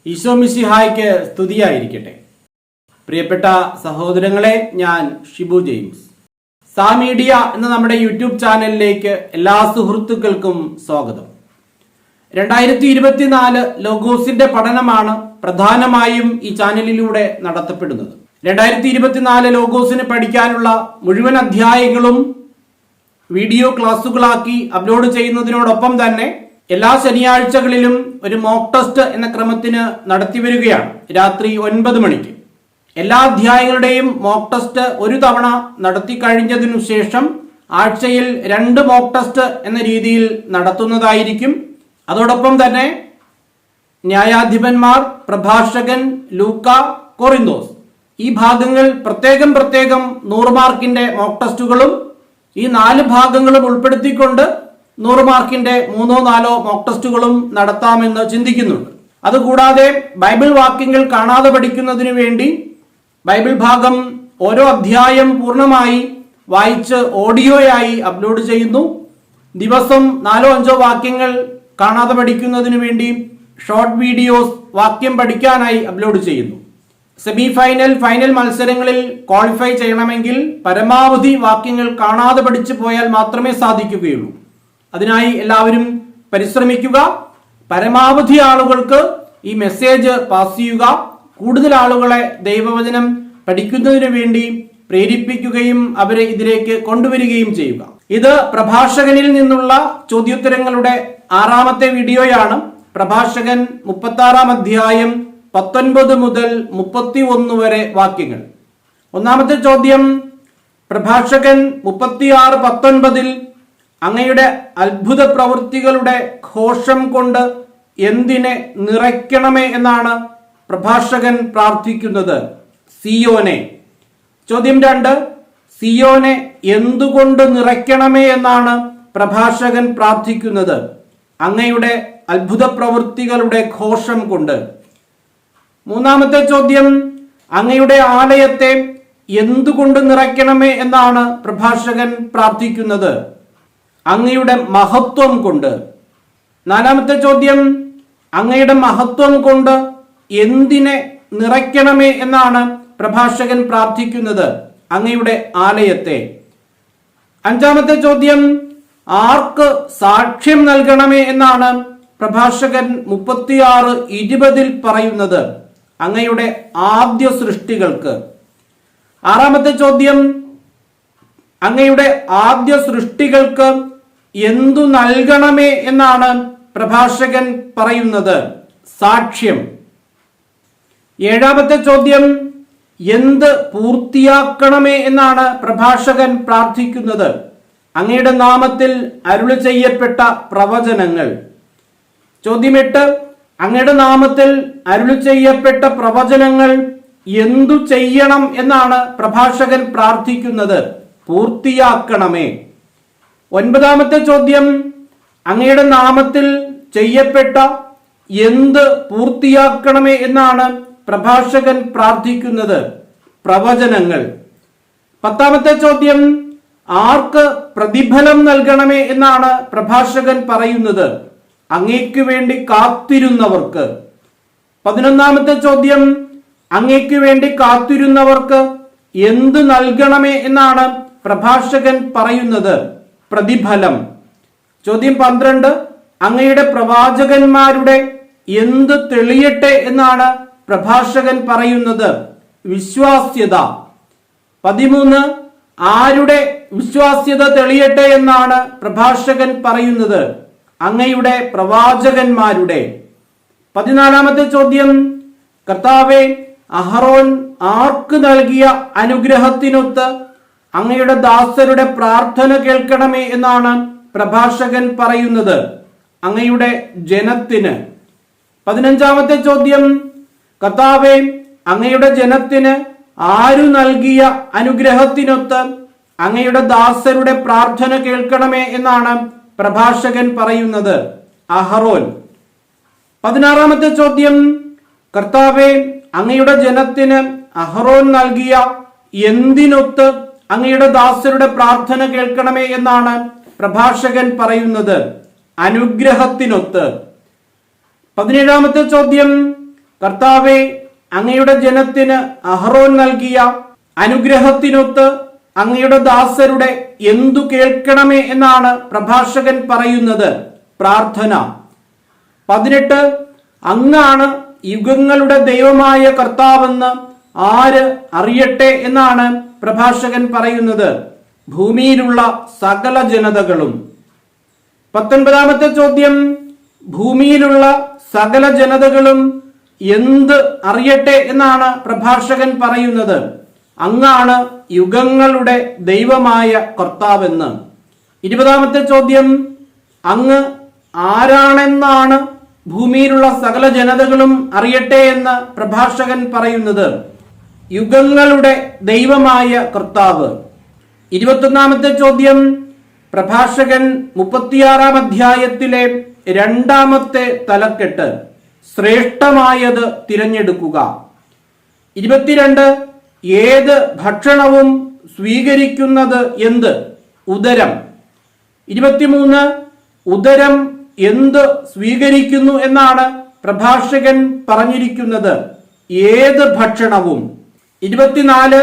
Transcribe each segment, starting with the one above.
ഈശോ മിശിഹായ്ക്ക് സ്തുതിയായിരിക്കട്ടെ. പ്രിയപ്പെട്ട സഹോദരങ്ങളെ, ഞാൻ ഷിബു ജെയിംസ്. സാ മീഡിയ എന്ന നമ്മുടെ യൂട്യൂബ് ചാനലിലേക്ക് എല്ലാ സുഹൃത്തുക്കൾക്കും സ്വാഗതം. 2024 ലോഗോസിന്റെ പഠനമാണ് പ്രധാനമായും ഈ ചാനലിലൂടെ നടത്തപ്പെടുന്നത്. 2024 ലോഗോസിന് പഠിക്കാനുള്ള മുഴുവൻ അധ്യായങ്ങളും വീഡിയോ ക്ലാസുകളാക്കി അപ്ലോഡ് ചെയ്യുന്നതിനോടൊപ്പം തന്നെ എല്ലാ ശനിയാഴ്ചകളിലും ഒരു മോക്ക് ടെസ്റ്റ് എന്ന ക്രമത്തിന് നടത്തിവരികയാണ്. രാത്രി 9 മണിക്ക് എല്ലാ അധ്യായങ്ങളുടെയും മോക്ക് ടെസ്റ്റ് ഒരു തവണ നടത്തി കഴിഞ്ഞതിനു ശേഷം ആഴ്ചയിൽ 2 മോക്ക് ടെസ്റ്റ് എന്ന രീതിയിൽ നടത്തുന്നതായിരിക്കും. അതോടൊപ്പം തന്നെ ന്യായാധിപന്മാർ, പ്രഭാഷകൻ, ലൂക്ക, കൊറിന്തോസ് ഈ ഭാഗങ്ങൾ പ്രത്യേകം 100 മാർക്കിന്റെ മോക്ക് ടെസ്റ്റുകളും ഈ 4 ഭാഗങ്ങളും ഉൾപ്പെടുത്തിക്കൊണ്ട് 100 മാർക്കിന്റെ 3-4 മോക്ക് ടെസ്റ്റുകളും നടത്താമെന്ന് ചിന്തിക്കുന്നുണ്ട്. അതുകൂടാതെ ബൈബിൾ വാക്യങ്ങൾ കാണാതെ പഠിക്കുന്നതിന് വേണ്ടി ബൈബിൾ ഭാഗം ഓരോ അധ്യായം പൂർണ്ണമായി വായിച്ച് ഓഡിയോയായി അപ്ലോഡ് ചെയ്യുന്നു. ദിവസം 4-5 വാക്യങ്ങൾ കാണാതെ പഠിക്കുന്നതിന് വേണ്ടി ഷോർട്ട് വീഡിയോസ് വാക്യം പഠിക്കാനായി അപ്ലോഡ് ചെയ്യുന്നു. സെമി ഫൈനൽ, ഫൈനൽ മത്സരങ്ങളിൽ ക്വാളിഫൈ ചെയ്യണമെങ്കിൽ പരമാവധി വാക്യങ്ങൾ കാണാതെ പഠിച്ചു പോയാൽ മാത്രമേ സാധിക്കുകയുള്ളൂ. അതിനായി എല്ലാവരും പരിശ്രമിക്കുക. പരമാവധി ആളുകൾക്ക് ഈ മെസ്സേജ് പാസ് ചെയ്യുക. കൂടുതൽ ആളുകളെ ദൈവവചനം പഠിക്കുന്നതിന് വേണ്ടി പ്രേരിപ്പിക്കുകയും അവരെ ഇതിലേക്ക് കൊണ്ടുവരികയും ചെയ്യുക. ഇത് പ്രഭാഷകനിൽ നിന്നുള്ള ചോദ്യോത്തരങ്ങളുടെ 6ാമത്തെ വീഡിയോയാണ്. പ്രഭാഷകൻ 36-ാം അധ്യായം 19 മുതൽ 31 വരെ വാക്യങ്ങൾ. ഒന്നാമത്തെ ചോദ്യം, പ്രഭാഷകൻ 36:19 അങ്ങയുടെ അത്ഭുത പ്രവൃത്തികളുടെ ഘോഷം കൊണ്ട് എന്തിനെ നിറയ്ക്കണമേ എന്നാണ് പ്രഭാഷകൻ പ്രാർത്ഥിക്കുന്നത്. സിയോനെ. ചോദ്യം 2, സിയോനെ എന്തുകൊണ്ട് നിറയ്ക്കണമേ എന്നാണ് പ്രഭാഷകൻ പ്രാർത്ഥിക്കുന്നത്. അങ്ങയുടെ അത്ഭുത പ്രവൃത്തികളുടെ ഘോഷം കൊണ്ട്. മൂന്നാമത്തെ ചോദ്യം, അങ്ങയുടെ ആലയത്തെ എന്തുകൊണ്ട് നിറയ്ക്കണമേ എന്നാണ് പ്രഭാഷകൻ പ്രാർത്ഥിക്കുന്നത്. അങ്ങയുടെ മഹത്വം കൊണ്ട്. 4ാമത്തെ ചോദ്യം, അങ്ങയുടെ മഹത്വം കൊണ്ട് എന്തിനെ നിറയ്ക്കണമേ എന്നാണ് പ്രഭാഷകൻ പ്രാർത്ഥിക്കുന്നത്. അങ്ങയുടെ ആലയത്തെ. 5ാമത്തെ ചോദ്യം, ആർക്ക് സാക്ഷ്യം നൽകണമേ എന്നാണ് പ്രഭാഷകൻ 36:20 പറയുന്നത്. അങ്ങയുടെ ആദ്യ സൃഷ്ടികൾക്ക്. 6ാമത്തെ ചോദ്യം, അങ്ങയുടെ ആദ്യ സൃഷ്ടികൾക്ക് എന്തു നൽകണമേ എന്നാണ് പ്രഭാഷകൻ പറയുന്നത്. സാക്ഷ്യം. 7ാമത്തെ ചോദ്യം, എന്ത് പൂർത്തിയാക്കണമേ എന്നാണ് പ്രഭാഷകൻ പ്രാർത്ഥിക്കുന്നത്. അങ്ങയുടെ നാമത്തിൽ അരുളി ചെയ്യപ്പെട്ട പ്രവചനങ്ങൾ. ചോദ്യം 8, അങ്ങയുടെ നാമത്തിൽ അരുളി ചെയ്യപ്പെട്ട പ്രവചനങ്ങൾ എന്തു ചെയ്യണം എന്നാണ് പ്രഭാഷകൻ പ്രാർത്ഥിക്കുന്നത്. പൂർത്തിയാക്കണമേ. 9ാമത്തെ ചോദ്യം, അങ്ങയുടെ നാമത്തിൽ ചെയ്യപ്പെട്ട എന്ത് പൂർത്തിയാക്കണമേ എന്നാണ് പ്രഭാഷകൻ പ്രാർത്ഥിക്കുന്നത്. പ്രവചനങ്ങൾ. 10ാമത്തെ ചോദ്യം, ആർക്ക് പ്രതിഫലം നൽകണമേ എന്നാണ് പ്രഭാഷകൻ പറയുന്നത്. അങ്ങേക്ക് വേണ്ടി കാത്തിരുന്നവർക്ക്. 11ാമത്തെ ചോദ്യം, അങ്ങേക്ക് വേണ്ടി കാത്തിരുന്നവർക്ക് എന്ത് നൽകണമേ എന്നാണ് പ്രഭാഷകൻ പറയുന്നത്. പ്രതിഫലം. ചോദ്യം 12, അങ്ങയുടെ പ്രവാചകന്മാരുടെ എന്ത് തെളിയട്ടെ എന്നാണ് പ്രഭാഷകൻ പറയുന്നത്. വിശ്വാസ്യത. 13, ആരുടെ വിശ്വാസ്യത തെളിയട്ടെ എന്നാണ് പ്രഭാഷകൻ പറയുന്നത്. അങ്ങയുടെ പ്രവാചകന്മാരുടെ. 14ാമത്തെ ചോദ്യം, കർത്താവേ, അഹറോൻ ആർക്ക് നൽകിയ അനുഗ്രഹത്തിനൊത്ത് അങ്ങയുടെ ദാസരുടെ പ്രാർത്ഥന കേൾക്കണമേ എന്നാണ് പ്രഭാഷകൻ പറയുന്നത്. അങ്ങയുടെ ജനത്തിന്. 15ാമത്തെ ചോദ്യം, കർത്താവേ, അങ്ങയുടെ ജനത്തിന് ആരു നൽകിയ അനുഗ്രഹത്തിനൊത്ത് അങ്ങയുടെ ദാസരുടെ പ്രാർത്ഥന കേൾക്കണമേ എന്നാണ് പ്രഭാഷകൻ പറയുന്നത്. അഹറോൻ. 16ാമത്തെ ചോദ്യം, കർത്താവേ, അങ്ങയുടെ ജനത്തിന് അഹറോൻ നൽകിയ എന്തിനൊത്ത് അങ്ങയുടെ ദാസരുടെ പ്രാർത്ഥന കേൾക്കണമേ എന്നാണ് പ്രഭാഷകൻ പറയുന്നത്. അനുഗ്രഹത്തിനൊത്ത്. 17ാമത്തെ ചോദ്യം, കർത്താവെ, അങ്ങയുടെ ജനത്തിന് അഹ്റോൻ നൽകിയ അനുഗ്രഹത്തിനൊത്ത് അങ്ങയുടെ ദാസരുടെ എന്തു കേൾക്കണമേ എന്നാണ് പ്രഭാഷകൻ പറയുന്നത്. പ്രാർത്ഥന 18. അങ്ങാണ് യുഗങ്ങളുടെ ദൈവമായ കർത്താവെന്ന് ആര് അറിയട്ടെ എന്നാണ് പ്രഭാഷകൻ പറയുന്നത്. ഭൂമിയിലുള്ള സകല ജനതകളും. 19ാമത്തെ ചോദ്യം, ഭൂമിയിലുള്ള സകല ജനതകളും എന്ത് അറിയട്ടെ എന്നാണ് പ്രഭാഷകൻ പറയുന്നത്. അങ്ങാണ് യുഗങ്ങളുടെ ദൈവമായ കർത്താവെന്ന്. 20ാമത്തെ ചോദ്യം, അങ്ങ് ആരാണെന്നാണ് ഭൂമിയിലുള്ള സകല ജനതകളും അറിയട്ടെ എന്ന് പ്രഭാഷകൻ പറയുന്നത്. യുഗങ്ങളുടെ ദൈവമായ കർത്താവ്. 21ാമത്തെ ചോദ്യം, പ്രഭാഷകൻ 36-ാം അധ്യായത്തിലെ 2ാമത്തെ തലക്കെട്ട് ശ്രേഷ്ഠമായത് തിരഞ്ഞെടുക്കുക. 22. ഏത് ഭക്ഷണവും സ്വീകരിക്കുന്നത് എന്ത്? ഉദരം. 23. ഉദരം എന്ത് സ്വീകരിക്കുന്നു എന്നാണ് പ്രഭാഷകൻ പറഞ്ഞിരിക്കുന്നത്. ഏത് ഭക്ഷണവും. 24.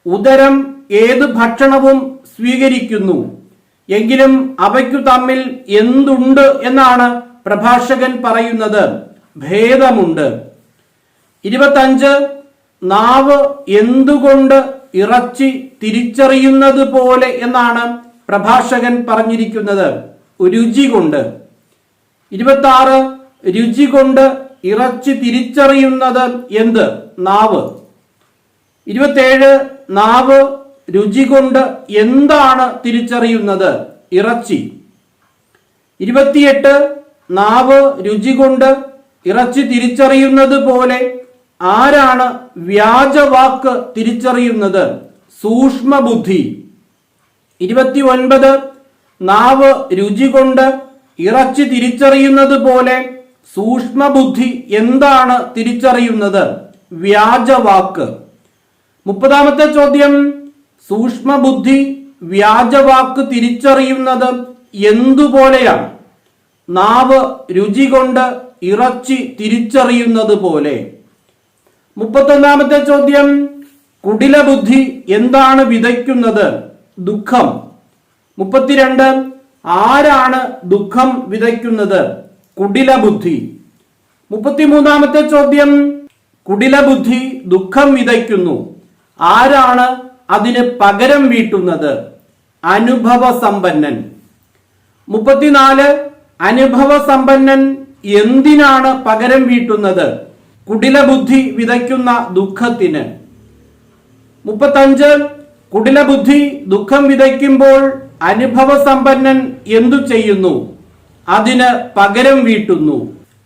ഉദരം ഏത് ഭക്ഷണവും സ്വീകരിക്കുന്നു, എങ്കിലും അവയ്ക്കു തമ്മിൽ എന്തുണ്ട് എന്നാണ് പ്രഭാഷകൻ പറയുന്നത്. ഭേദമുണ്ട്. 25. നാവ് എന്തുകൊണ്ട് ഇറച്ചി തിരിച്ചറിയുന്നത് പോലെ എന്നാണ് പ്രഭാഷകൻ പറഞ്ഞിരിക്കുന്നത്. രുചി കൊണ്ട്. 26. രുചി കൊണ്ട് ഇറച്ചി തിരിച്ചറിയുന്നത് എന്ത്? നാവ്. 27. നാവ് രുചി കൊണ്ട് എന്താണ് തിരിച്ചറിയുന്നത്? ഇറച്ചി. 28. നാവ് രുചി കൊണ്ട് ഇറച്ചി തിരിച്ചറിയുന്നത് പോലെ ആരാണ് വ്യാജവാക്ക് തിരിച്ചറിയുന്നത്? സൂക്ഷ്മബുദ്ധി. 29. നാവ് രുചി കൊണ്ട് ഇറച്ചി തിരിച്ചറിയുന്നത് പോലെ സൂക്ഷ്മബുദ്ധി എന്താണ് തിരിച്ചറിയുന്നത്? വ്യാജവാക്ക്. 30ാമത്തെ ചോദ്യം, സൂക്ഷ്മബുദ്ധി വ്യാജവാക്ക് തിരിച്ചറിയുന്നത് എന്തുപോലെയാണ്? നാവ് രുചി കൊണ്ട് ഇറച്ചി തിരിച്ചറിയുന്നത് പോലെ. 31ാമത്തെ ചോദ്യം, കുടിലബുദ്ധി എന്താണ് വിതയ്ക്കുന്നത്? ദുഃഖം. 32. ആരാണ് ദുഃഖം വിതയ്ക്കുന്നത്? കുടിലബുദ്ധി. 33ാമത്തെ ചോദ്യം, കുടിലബുദ്ധി ദുഃഖം വിതയ്ക്കുന്നു, ആരാണ് അതിന് പകരം വീട്ടുന്നത്? അനുഭവസമ്പന്നൻ. 34. അനുഭവസമ്പന്നൻ എന്തിനാണ് പകരം വീട്ടുന്നത്? കുടിലബുദ്ധി വിതയ്ക്കുന്ന ദുഃഖത്തിന്. 35. കുടിലബുദ്ധി ദുഃഖം വിതയ്ക്കുമ്പോൾ അനുഭവസമ്പന്നൻ എന്തു ചെയ്യുന്നു? അതിന് പകരം വീട്ടുന്നു.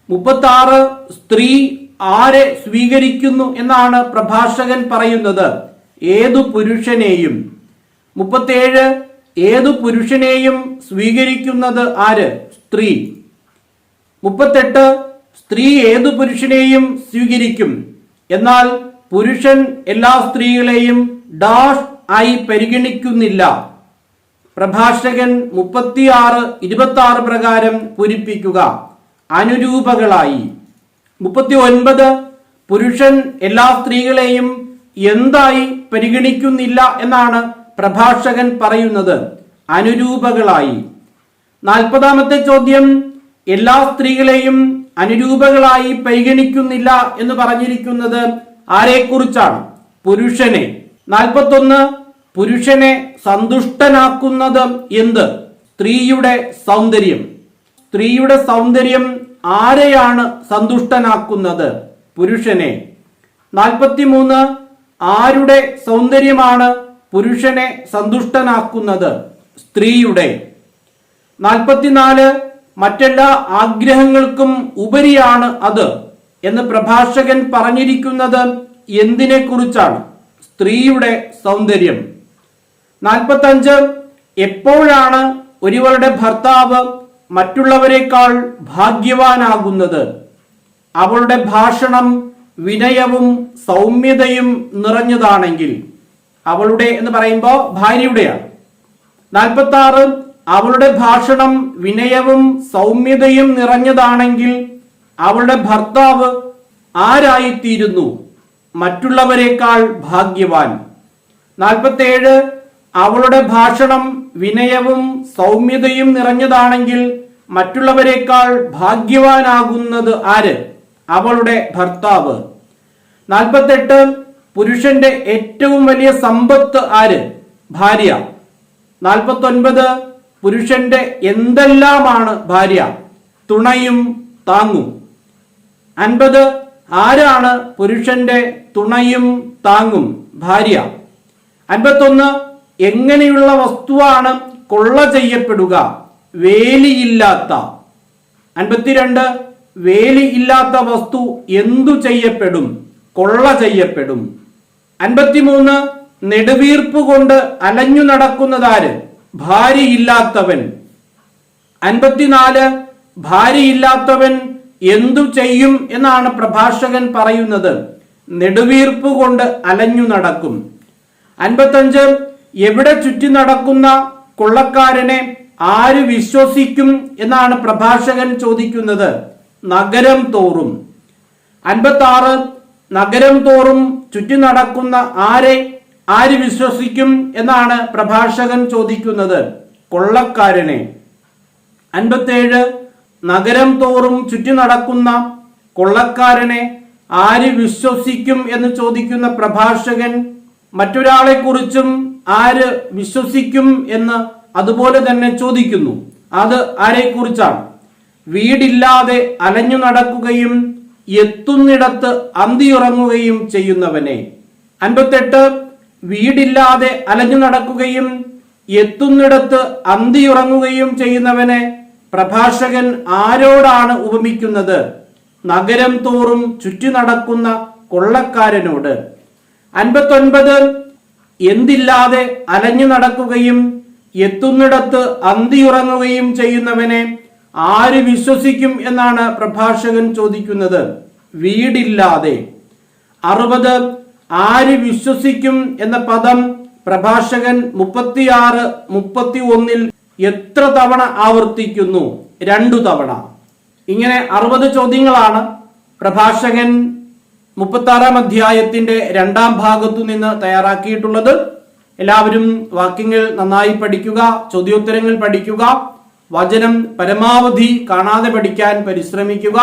36. സ്ത്രീ ആരെ സ്വീകരിക്കുന്നു എന്നാണ് പ്രഭാഷകൻ പറയുന്നത്? ഏതു പുരുഷനെയും. 37. ഏതു പുരുഷനെയും സ്വീകരിക്കുന്നത് ആര്? സ്ത്രീ. 38. സ്ത്രീ ഏതു പുരുഷനെയും സ്വീകരിക്കും, എന്നാൽ പുരുഷൻ എല്ലാ സ്ത്രീകളെയും ഡാഷ് ആയി പരിഗണിക്കുന്നില്ല. പ്രഭാഷകൻ 36:26 പ്രകാരം പൂരിപ്പിക്കുക. അനുരൂപകളായി. 39. പുരുഷൻ എല്ലാ സ്ത്രീകളെയും എന്തായി പരിഗണിക്കുന്നില്ല എന്നാണ് പ്രഭാഷകൻ പറയുന്നത്? അനുരൂപകളായി. 40ാമത്തെ ചോദ്യം, എല്ലാ സ്ത്രീകളെയും അനുരൂപകളായി പരിഗണിക്കുന്നില്ല എന്ന് പറഞ്ഞിരിക്കുന്നത് ആരെക്കുറിച്ചാണ്? പുരുഷനെ. 41. പുരുഷനെ സന്തുഷ്ടനാക്കുന്നത് എന്ത്? സ്ത്രീയുടെ സൗന്ദര്യം. സ്ത്രീയുടെ സൗന്ദര്യം ആരെയാണ് സന്തുഷ്ടനാക്കുന്നത്? പുരുഷനെ. 43. ആരുടെ സൗന്ദര്യമാണ് പുരുഷനെ സന്തുഷ്ടനാക്കുന്നത്? സ്ത്രീയുടെ. 44. മറ്റെല്ലാ ആഗ്രഹങ്ങൾക്കും ഉപരിയാണ് അത് എന്ന് പ്രഭാഷകൻ പറഞ്ഞിരിക്കുന്നത് എന്തിനെ കുറിച്ചാണ്? സ്ത്രീയുടെ സൗന്ദര്യം. 45. എപ്പോഴാണ് ഒരുവളുടെ ഭർത്താവ് മറ്റുള്ളവരെക്കാൾ ഭാഗ്യവാനാകുന്നത്? അവളുടെ ഭാഷണം വിനയവും സൗമ്യതയും നിറഞ്ഞതാണെങ്കിൽ. അവളുടെ എന്ന് പറയുമ്പോൾ ഭാര്യയുടെയാണ്. 46. അവളുടെ ഭാഷണം വിനയവും സൗമ്യതയും നിറഞ്ഞതാണെങ്കിൽ അവളുടെ ഭർത്താവ് ആരായിത്തീരുന്നു മറ്റുള്ളവരെക്കാൾ ഭാഗ്യവാൻ. 47 അവളുടെ ഭാഷണം വിനയവും സൗമ്യതയും നിറഞ്ഞതാണെങ്കിൽ മറ്റുള്ളവരെക്കാൾ ഭാഗ്യവാനാകുന്നത് ആര്? അവളുടെ ഭർത്താവ്. 48 പുരുഷന്റെ ഏറ്റവും വലിയ സമ്പത്ത് ആര്? ഭാര്യ. 49 പുരുഷന്റെ എന്തെല്ലാമാണ് ഭാര്യ? തുണയും താങ്ങും. 50 ആരാണ് പുരുഷന്റെ തുണയും താങ്ങും? ഭാര്യ. 51 എങ്ങനെയുള്ള വസ്തുവാണ് കൊള്ള ചെയ്യപ്പെടുക? വേലിയില്ലാത്ത. 52 വേലി ഇല്ലാത്ത വസ്തു എന്തു ചെയ്യപ്പെടും? കൊള്ള ചെയ്യപ്പെടും. 53 നെടുവീർപ്പ് കൊണ്ട് അലഞ്ഞു നടക്കുന്നതാര്? ഭാര്യയില്ലാത്തവൻ. 54 ഭാര്യയില്ലാത്തവൻ എന്തു ചെയ്യും എന്നാണ് പ്രഭാഷകൻ പറയുന്നത്? നെടുവീർപ്പ് കൊണ്ട് അലഞ്ഞു നടക്കും. 55 എവിടെ ചുറ്റി നടക്കുന്ന കൊള്ളക്കാരനെ ആര് വിശ്വസിക്കും എന്നാണ് പ്രഭാഷകൻ ചോദിക്കുന്നത്? നഗരം തോറും. 56 നഗരം തോറും ചുറ്റി നടക്കുന്ന ആര് വിശ്വസിക്കും എന്നാണ് പ്രഭാഷകൻ ചോദിക്കുന്നത്? കൊള്ളക്കാരനെ. 57 നഗരം തോറും ചുറ്റി നടക്കുന്ന കൊള്ളക്കാരനെ ആര് വിശ്വസിക്കും എന്ന് ചോദിക്കുന്ന പ്രഭാഷകൻ മറ്റൊരാളെ കുറിച്ചും ആര് വിശ്വസിക്കും എന്ന് അതുപോലെ തന്നെ ചോദിക്കുന്നു. അത് ആരെക്കുറിച്ചാണ്? വീടില്ലാതെ അലഞ്ഞു നടക്കുകയും എത്തുന്നിടത്ത് അന്തിയുറങ്ങുകയും ചെയ്യുന്നവനെ. 58 വീടില്ലാതെ അലഞ്ഞു നടക്കുകയും എത്തുന്നിടത്ത് അന്തിയുറങ്ങുകയും ചെയ്യുന്നവനെ പ്രഭാഷകൻ ആരോടാണ് ഉപമിക്കുന്നത്? നഗരം തോറും ചുറ്റി നടക്കുന്ന കൊള്ളക്കാരനോട്. 59 എന്തില്ലാതെ അലഞ്ഞു നടക്കുകയും എത്തുന്നിടത്ത് അന്തിയുറങ്ങുകയും ചെയ്യുന്നവനെ ആര് വിശ്വസിക്കും എന്നാണ് പ്രഭാഷകൻ ചോദിക്കുന്നത്? വീടില്ലാതെ. 60 ആര് വിശ്വസിക്കും എന്ന പദം പ്രഭാഷകൻ 36, 31 എത്ര തവണ ആവർത്തിക്കുന്നു? 2 തവണ. ഇങ്ങനെ 60 ചോദ്യങ്ങളാണ് പ്രഭാഷകൻ 36-ാം അധ്യായത്തിന്റെ 2-ാം ഭാഗത്തു നിന്ന് തയ്യാറാക്കിയിട്ടുള്ളത്. എല്ലാവരും വാക്യങ്ങൾ നന്നായി പഠിക്കുക, ചോദ്യോത്തരങ്ങൾ പഠിക്കുക, വചനം പരമാവധി കാണാതെ പഠിക്കാൻ പരിശ്രമിക്കുക.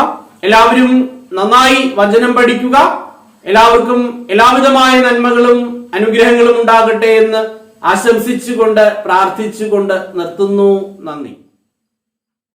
എല്ലാവരും നന്നായി വചനം പഠിക്കുക. എല്ലാവർക്കും എല്ലാവിധമായ നന്മകളും അനുഗ്രഹങ്ങളും ഉണ്ടാകട്ടെ എന്ന് ആശംസിച്ചുകൊണ്ട് പ്രാർത്ഥിച്ചുകൊണ്ട് നിർത്തുന്നു. നന്ദി.